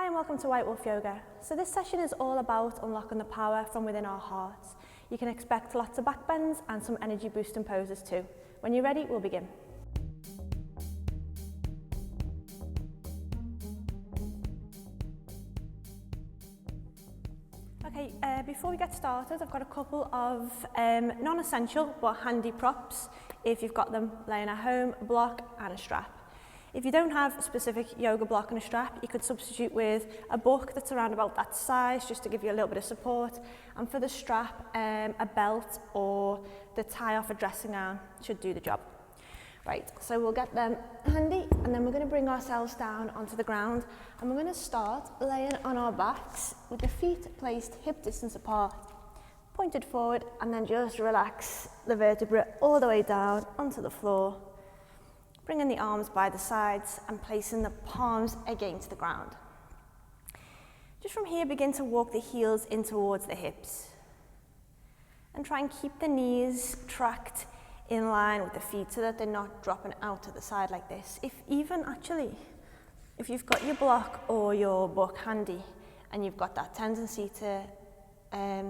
and welcome to White Wolf Yoga. So this session is all about unlocking the power from within our hearts. You can expect lots of backbends and some energy boosting poses too. When you're ready, we'll begin. Okay, before we get started, I've got a couple of non-essential but handy props if you've got them laying at home: a block and a strap. If you don't have a specific yoga block and a strap, you could substitute with a book that's around about that size just to give you a little bit of support. And for the strap, a belt or the tie off a dressing gown should do the job. Right, so we'll get them handy and then we're going to bring ourselves down onto the ground and we're going to start laying on our backs with the feet placed hip distance apart, pointed forward, and then just relax the vertebrae all the way down onto the floor. Bringing the arms by the sides and placing the palms against the ground. Just from here, begin to walk the heels in towards the hips. And try and keep the knees tracked in line with the feet so that they're not dropping out to the side like this. If you've got your block or your book handy and you've got that tendency to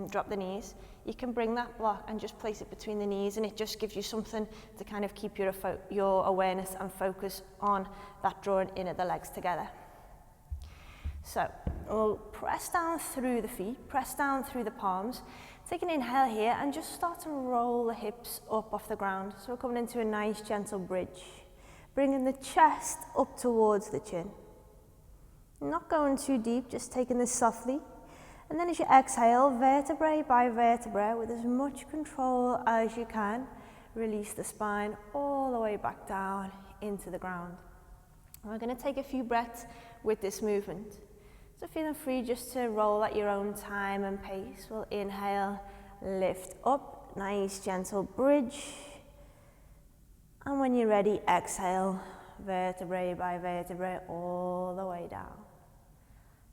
drop the knees, you can bring that block and just place it between the knees, and it just gives you something to kind of keep your awareness and focus on that drawing in of the legs together. So we'll press down through the feet, press down through the palms. Take an inhale here and just start to roll the hips up off the ground. So we're coming into a nice gentle bridge, bringing the chest up towards the chin. Not going too deep, just taking this softly. And then as you exhale, vertebrae by vertebrae, with as much control as you can, release the spine all the way back down into the ground. And we're going to take a few breaths with this movement. So feeling free just to roll at your own time and pace. We'll inhale, lift up, nice gentle bridge. And when you're ready, exhale, vertebrae by vertebrae, all the way down.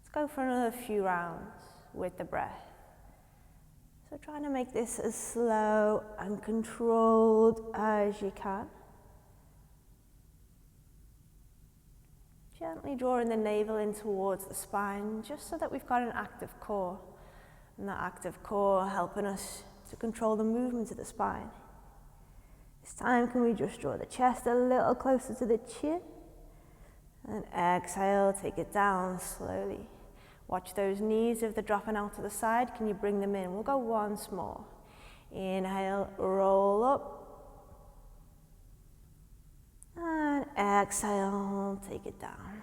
Let's go for another few rounds with the breath. So trying to make this as slow and controlled as you can. Gently drawing the navel in towards the spine, just so that we've got an active core. And that active core helping us to control the movement of the spine. This time, can we just draw the chest a little closer to the chin? And exhale, take it down slowly. Watch those knees if they're dropping out to the side. Can you bring them in? We'll go once more. Inhale, roll up. And exhale, take it down.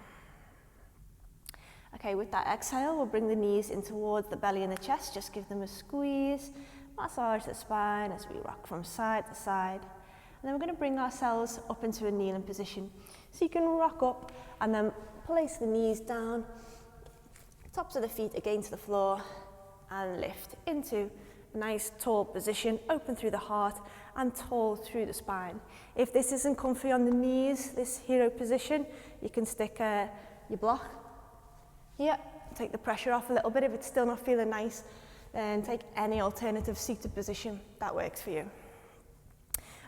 Okay, with that exhale, we'll bring the knees in towards the belly and the chest. Just give them a squeeze. Massage the spine as we rock from side to side. And then we're going to bring ourselves up into a kneeling position. So you can rock up and then place the knees down. Tops of the feet against the floor, and lift into a nice tall position, open through the heart and tall through the spine. If this isn't comfy on the knees, this hero position, you can stick your block here, take the pressure off a little bit. If it's still not feeling nice, then take any alternative seated position that works for you.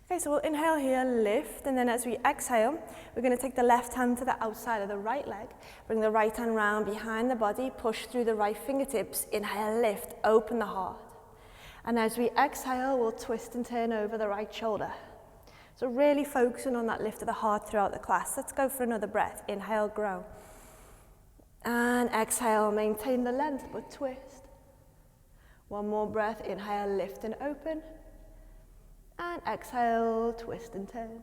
Okay, so we'll inhale here, lift, and then as we exhale, we're going to take the left hand to the outside of the right leg, bring the right hand round behind the body, push through the right fingertips, inhale, lift, open the heart. And as we exhale, we'll twist and turn over the right shoulder. So really focusing on that lift of the heart throughout the class. Let's go for another breath. Inhale, grow. And exhale, maintain the length, but twist. One more breath, inhale, lift and open. And exhale, twist and turn.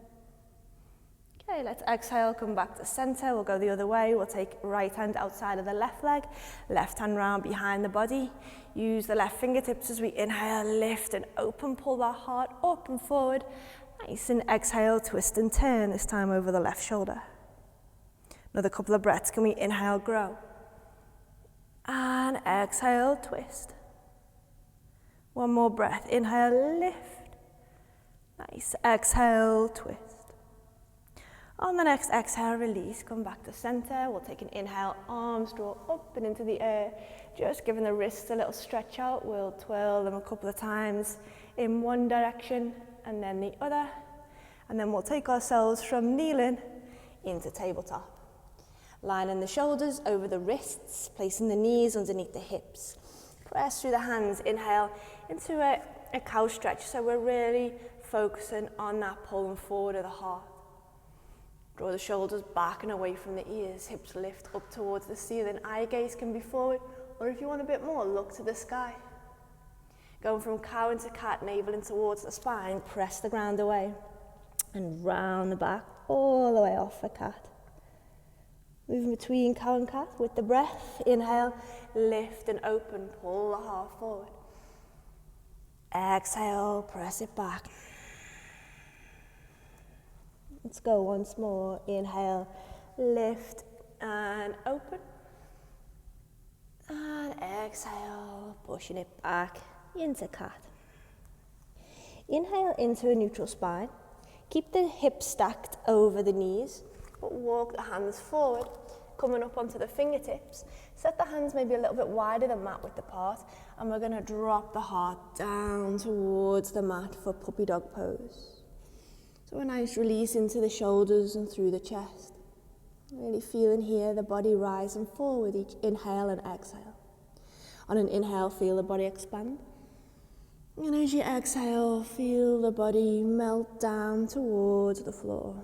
Okay, let's exhale, come back to center. We'll go the other way. We'll take right hand outside of the left leg, left hand round behind the body. Use the left fingertips as we inhale, lift and open, pull that heart up and forward. Nice, and exhale, twist and turn, this time over the left shoulder. Another couple of breaths. Can we inhale, grow? And exhale, twist. One more breath. Inhale, lift. Nice. Exhale, twist. On the next exhale, release. Come back to center. We'll take an inhale, arms draw up and into the air. Just giving the wrists a little stretch out. We'll twirl them a couple of times in one direction and then the other. And then we'll take ourselves from kneeling into tabletop. Lining the shoulders over the wrists, placing the knees underneath the hips. Press through the hands, inhale into a cow stretch. So we're really focusing on that pulling forward of the heart. Draw the shoulders back and away from the ears, hips lift up towards the ceiling. Eye gaze can be forward, or if you want a bit more, look to the sky. Going from cow into cat, navel in towards the spine, press the ground away. And round the back, all the way off for cat. Moving between cow and cat with the breath. Inhale, lift and open, pull the heart forward. Exhale, press it back. Let's go once more. Inhale, lift and open. And exhale, pushing it back into cat. Inhale into a neutral spine. Keep the hips stacked over the knees, but walk the hands forward, coming up onto the fingertips. Set the hands maybe a little bit wider than mat width apart, and we're going to drop the heart down towards the mat for puppy dog pose. So a nice release into the shoulders and through the chest. Really feeling here the body rise and fall with each inhale and exhale. On an inhale, feel the body expand. And as you exhale, feel the body melt down towards the floor.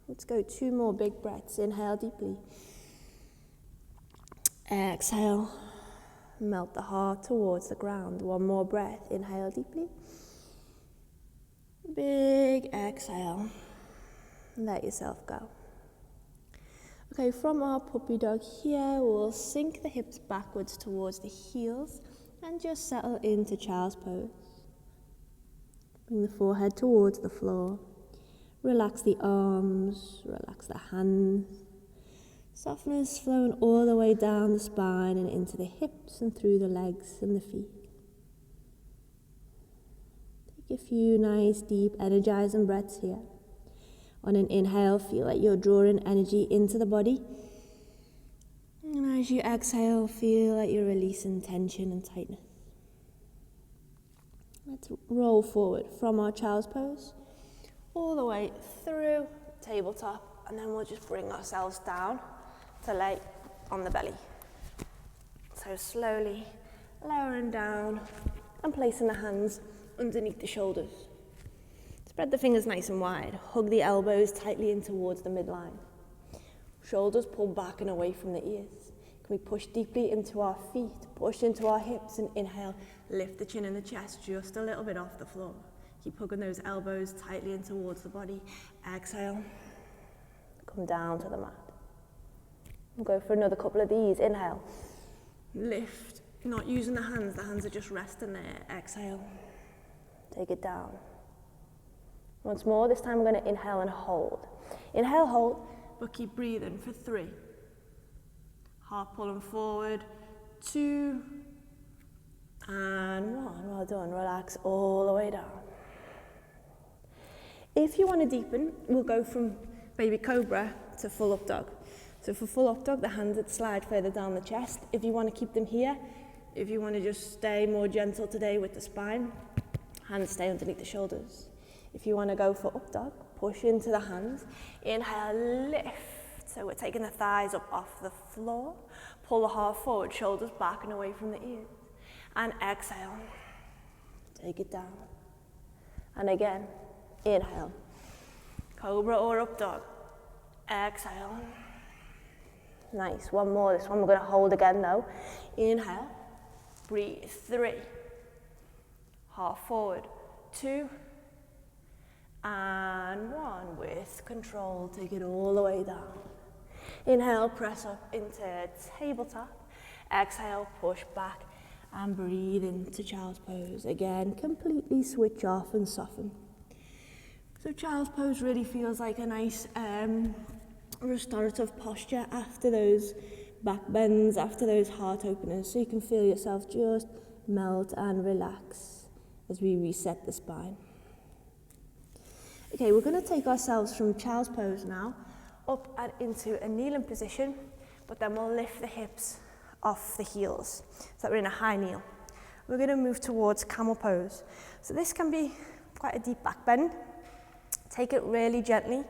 Let's go 2 more big breaths. Inhale deeply. Exhale. Melt the heart towards the ground. 1 more breath. Inhale deeply. Big exhale. Let yourself go. Okay, from our puppy dog here, we'll sink the hips backwards towards the heels and just settle into child's pose. Bring the forehead towards the floor. Relax the arms, relax the hands. Softness flowing all the way down the spine and into the hips and through the legs and the feet. Take a few nice, deep, energizing breaths here. On an inhale, feel like you're drawing energy into the body. And as you exhale, feel like you're releasing tension and tightness. Let's roll forward from our child's pose, all the way through tabletop, and then we'll just bring ourselves down to lay on the belly. So slowly lowering down and placing the hands underneath the shoulders. Spread the fingers nice and wide. Hug the elbows tightly in towards the midline. Shoulders pull back and away from the ears. Can we push deeply into our feet, push into our hips, and inhale, lift the chin and the chest just a little bit off the floor. Keep hugging those elbows tightly in towards the body. Exhale, come down to the mat. We'll go for another couple of these. Inhale, lift, not using the hands are just resting there. Exhale, take it down. Once more, this time we're going to inhale and hold. Inhale, hold, but keep breathing for 3. Heart pulling forward, 2, and 1. Well done. Relax all the way down. If you want to deepen, we'll go from baby cobra to full up dog. So for full up dog, the hands would slide further down the chest. If you want to keep them here, if you want to just stay more gentle today with the spine, hands stay underneath the shoulders. If you want to go for up dog, push into the hands. Inhale, lift. So we're taking the thighs up off the floor. Pull the heart forward, shoulders back and away from the ears. And exhale. Take it down. And again, inhale. Cobra or up dog. Exhale. Nice. 1 more. This one we're going to hold again though. Inhale. Breathe. 3. Heart forward. 2. And 1. With control, take it all the way down. Inhale, press up into tabletop. Exhale, push back and breathe into child's pose. Again, completely switch off and soften. So child's pose really feels like a nice restorative posture after those back bends, after those heart openers. So you can feel yourself just melt and relax as we reset the spine. Okay, we're going to take ourselves from child's pose now up and into a kneeling position, but then we'll lift the hips off the heels so that we're in a high kneel. We're going to move towards camel pose. So this can be quite a deep back bend. Take it really gently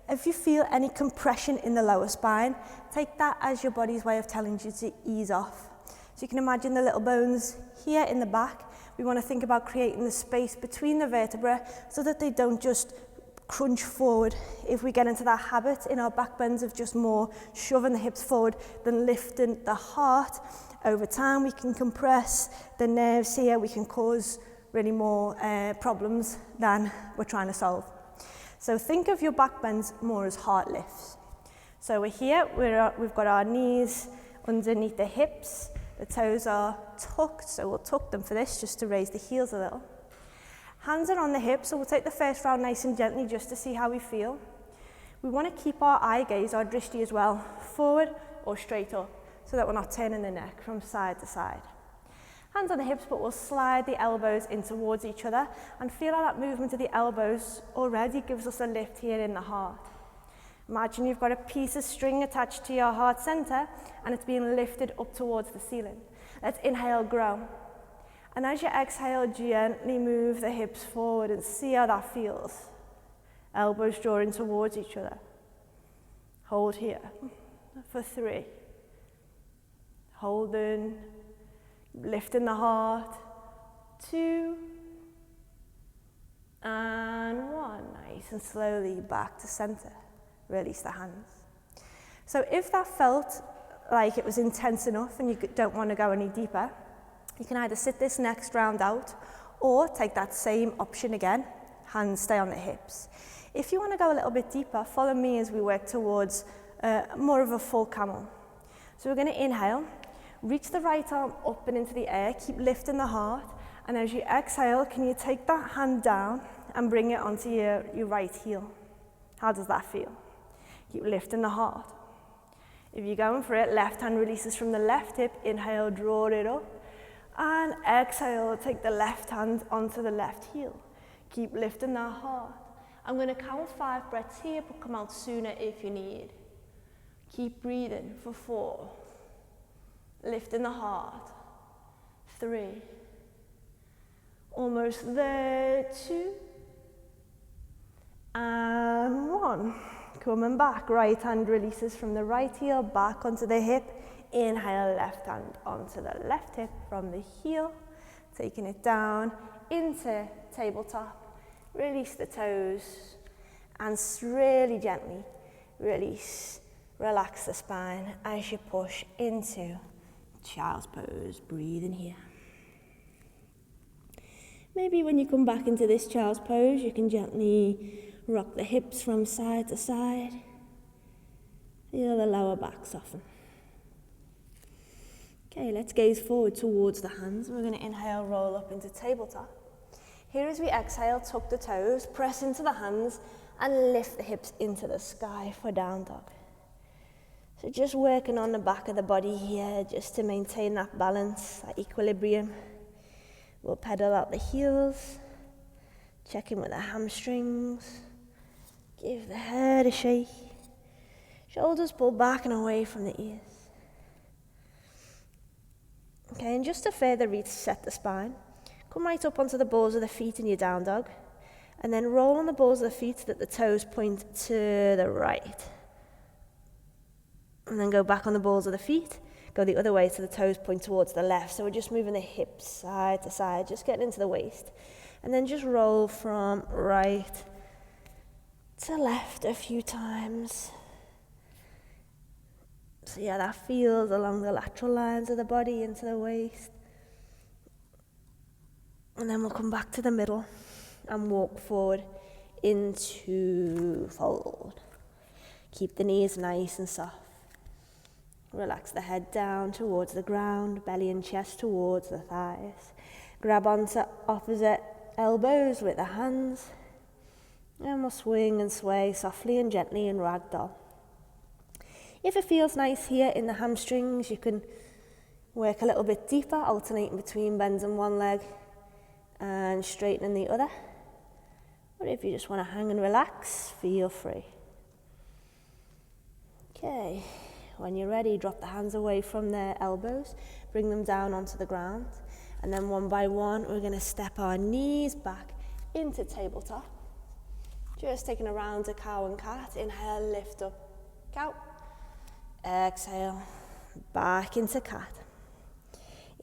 If you feel any compression in the lower spine, take that as your body's way of telling you to ease off. So you can imagine the little bones here in the back. We want to think about creating the space between the vertebrae so that they don't just crunch forward. If we get into that habit in our back bends of just more shoving the hips forward than lifting the heart, over time we can compress the nerves here. We can cause really more problems than we're trying to solve. So think of your back bends more as heart lifts. So we're here, we've got our knees underneath the hips, the toes are tucked, so we'll tuck them for this just to raise the heels a little. Hands are on the hips, so we'll take the first round nice and gently just to see how we feel. We want to keep our eye gaze, our drishti as well, forward or straight up, so that we're not turning the neck from side to side. Hands on the hips, but we'll slide the elbows in towards each other and feel how that movement of the elbows already gives us a lift here in the heart. Imagine you've got a piece of string attached to your heart center and it's being lifted up towards the ceiling. Let's inhale, grow. And as you exhale, gently move the hips forward and see how that feels. Elbows drawing towards each other. Hold here for 3. Holding, lifting the heart. 2. And 1. Nice and slowly back to center. Release the hands. So if that felt like it was intense enough and you don't want to go any deeper, you can either sit this next round out or take that same option again, hands stay on the hips. If you want to go a little bit deeper, follow me as we work towards more of a full camel. So we're going to inhale, reach the right arm up and into the air, keep lifting the heart, and as you exhale, can you take that hand down and bring it onto your right heel? How does that feel? Keep lifting the heart. If you're going for it, left hand releases from the left hip, inhale, draw it up. And exhale, take the left hand onto the left heel. Keep lifting that heart. I'm going to count 5 breaths here, but come out sooner if you need. Keep breathing for 4. Lifting the heart. 3. Almost there. 2. And 1. Coming back, right hand releases from the right heel, back onto the hip. Inhale, left hand onto the left hip from the heel, taking it down into tabletop. Release the toes and really gently release, relax the spine as you push into child's pose. Breathe in here. Maybe when you come back into this child's pose, you can gently rock the hips from side to side. Feel the lower back soften. Okay, let's gaze forward towards the hands. We're going to inhale, roll up into tabletop. Here as we exhale, tuck the toes, press into the hands, and lift the hips into the sky for down dog. So just working on the back of the body here, just to maintain that balance, that equilibrium. We'll pedal out the heels, check in with the hamstrings, give the head a shake. Shoulders pull back and away from the ears. Okay, and just to further reset the spine, come right up onto the balls of the feet in your down dog, and then roll on the balls of the feet so that the toes point to the right. And then go back on the balls of the feet, go the other way so the toes point towards the left. So we're just moving the hips side to side, just getting into the waist. And then just roll from right to left a few times. So yeah, that feels along the lateral lines of the body into the waist. And then we'll come back to the middle and walk forward into fold. Keep the knees nice and soft. Relax the head down towards the ground, belly and chest towards the thighs. Grab onto opposite elbows with the hands. And we'll swing and sway softly and gently in ragdoll. If it feels nice here in the hamstrings, you can work a little bit deeper, alternating between bends in one leg and straightening the other. Or if you just want to hang and relax, feel free. Okay, when you're ready, drop the hands away from their elbows, bring them down onto the ground, and then one by one, we're going to step our knees back into tabletop. Just taking a round to cow and cat. Inhale, lift up, cow. Exhale, back into cat.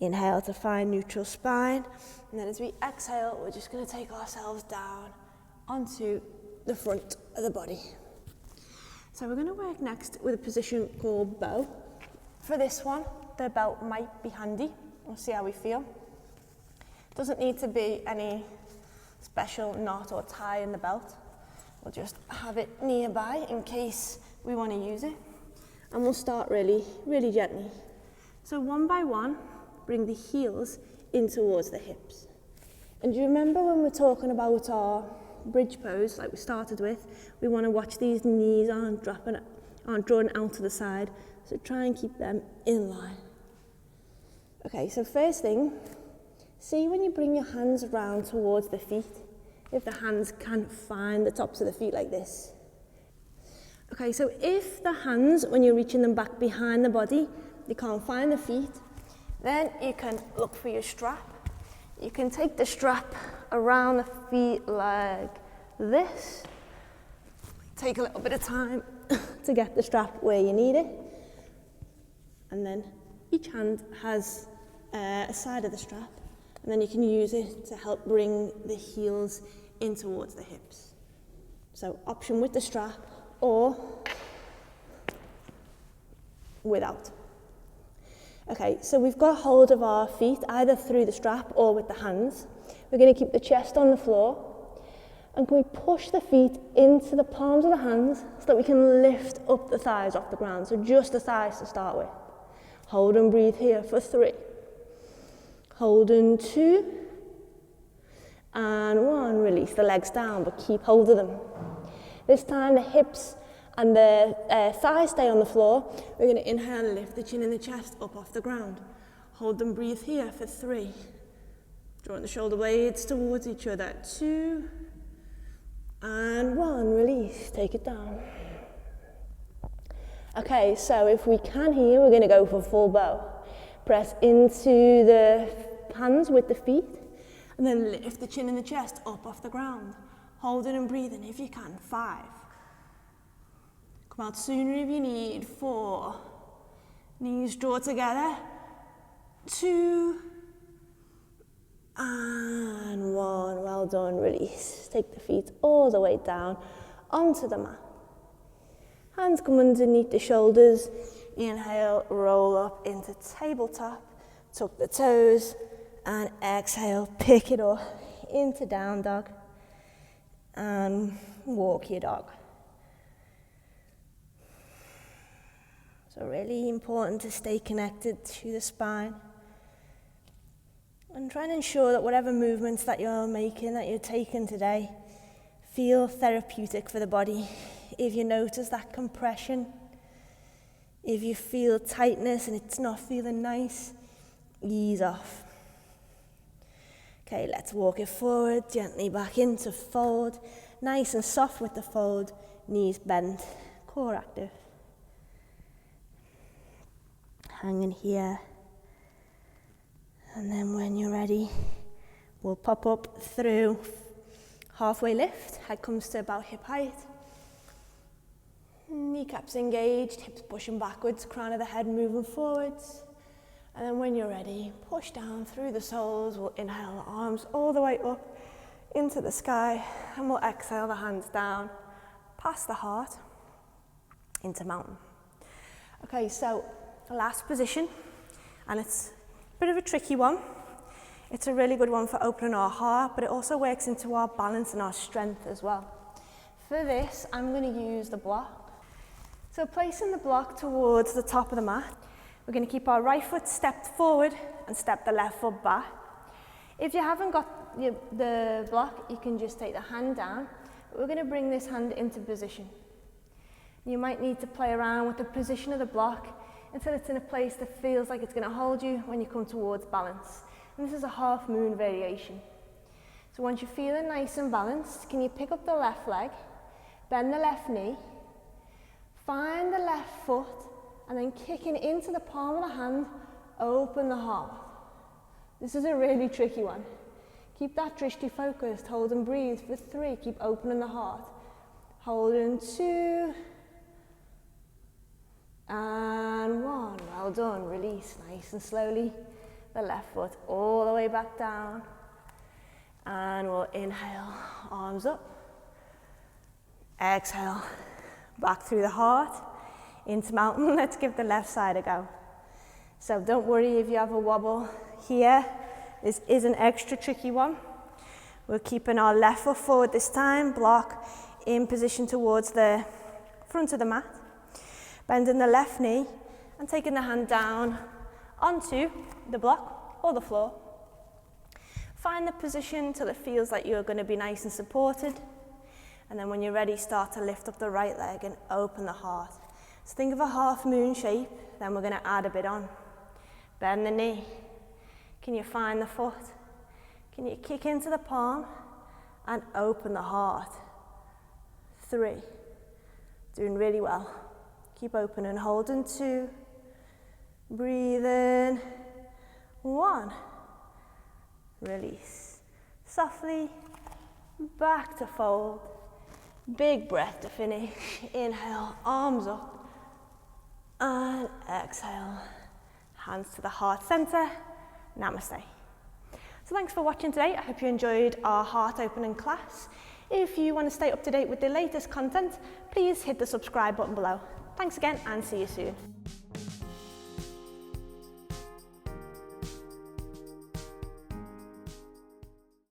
Inhale to find neutral spine. And then as we exhale, we're just going to take ourselves down onto the front of the body. So we're going to work next with a position called bow. For this one, the belt might be handy. We'll see how we feel. Doesn't need to be any special knot or tie in the belt. We'll just have it nearby in case we want to use it. And we'll start really, really gently. So one by one, bring the heels in towards the hips. And do you remember when we're talking about our bridge pose, like we started with, we want to watch these knees aren't drawn out to the side, so try and keep them in line. Okay, so first thing, see when you bring your hands round towards the feet, if the hands can find the tops of the feet like this. Okay, so if the hands, when you're reaching them back behind the body, you can't find the feet, then you can look for your strap. You can take the strap around the feet like this. Take a little bit of time to get the strap where you need it. And then each hand has a side of the strap, and then you can use it to help bring the heels in towards the hips. So option with the strap or without. Okay, so we've got hold of our feet either through the strap or with the hands. We're going to keep the chest on the floor. And can we push the feet into the palms of the hands so that we can lift up the thighs off the ground? So just the thighs to start with. Hold and breathe here for 3. Hold and 2. And 1. Release the legs down, but keep hold of them. This time the hips and the thighs stay on the floor. We're going to inhale and lift the chin and the chest up off the ground. Hold and breathe here for 3. Drawing the shoulder blades towards each other. 2. And 1. Release. Take it down. Okay, so if we can here, we're going to go for full bow. Press into the hands with the feet. And then lift the chin and the chest up off the ground. Holding and breathing if you can. 5. Come out sooner if you need. 4. Knees draw together. 2. And 1. Well done. Release. Take the feet all the way down onto the mat. Hands come underneath the shoulders. Inhale, roll up into tabletop. Tuck the toes. And exhale, pick it up into down dog. And walk your dog. So really important to stay connected to the spine. And try and ensure that whatever movements that you're making, that you're taking today, feel therapeutic for the body. If you notice that compression, if you feel tightness and it's not feeling nice, ease off. Okay, let's walk it forward, gently back into fold. Nice and soft with the fold, knees bent, core active. Hanging here. And then when you're ready, we'll pop up through halfway lift. Head comes to about hip height. Kneecaps engaged, hips pushing backwards, crown of the head moving forwards. And then when you're ready, push down through the soles. We'll inhale the arms all the way up into the sky. And we'll exhale the hands down, past the heart, into mountain. Okay, so the last position, and it's a bit of a tricky one. It's a really good one for opening our heart, but it also works into our balance and our strength as well. For this, I'm going to use the block. So placing the block towards the top of the mat, we're going to keep our right foot stepped forward and step the left foot back. If you haven't got the block, you can just take the hand down. But we're going to bring this hand into position. You might need to play around with the position of the block until it's in a place that feels like it's going to hold you when you come towards balance. And this is a half moon variation. So once you're feeling nice and balanced, can you pick up the left leg, bend the left knee, find the left foot, and then kicking into the palm of the hand, open the heart. This is a really tricky one. Keep that drishti focused, hold and breathe for 3, keep opening the heart. Holding 2. And 1. Well done. Release nice and slowly. The left foot all the way back down. And we'll inhale, arms up. Exhale, back through the heart, into mountain. Let's give the left side a go. So don't worry if you have a wobble here. This is an extra tricky one. We're keeping our left foot forward this time, block in position towards the front of the mat. Bending the left knee and taking the hand down onto the block or the floor. Find the position till it feels like you're going to be nice and supported. And then when you're ready, start to lift up the right leg and open the heart. So think of a half moon shape, then we're going to add a bit on. Bend the knee. Can you find the foot? Can you kick into the palm and open the heart? 3. Doing really well. Keep open and holding 2. Breathe in. 1. Release. Softly back to fold. Big breath to finish. Inhale, arms up. And exhale. Hands to the heart center. Namaste. So thanks for watching today. I hope you enjoyed our heart opening class. If you want to stay up to date with the latest content, please hit the subscribe button below. Thanks again and see you soon.